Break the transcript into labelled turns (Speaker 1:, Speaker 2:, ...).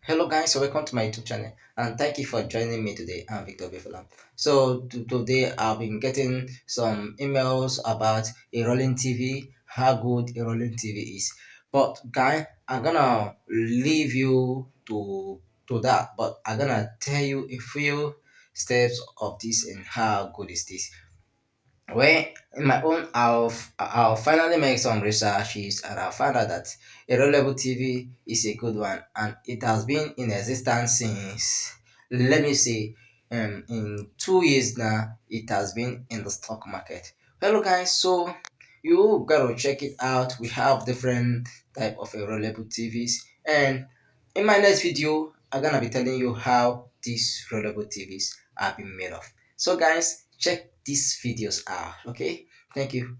Speaker 1: Hello guys, welcome to my YouTube channel and thank you for joining me today. I'm Victor Bifolam. Today I've been getting some emails about a rolling TV, how good a rolling TV is. But guy, I'm gonna leave you to that, but I'm gonna tell you a few steps of this and how good is this. Well, in my own, I'll finally make some researches and I'll find out that a reliable TV is a good one and it has been in existence since, let me say, in 2 years now, it has been in the stock market. Hello guys, so you gotta check it out. We have different type of a reliable TVs, and in my next video, I'm gonna be telling you how these reliable TVs are being made of. So guys, check these videos out. Okay, thank you.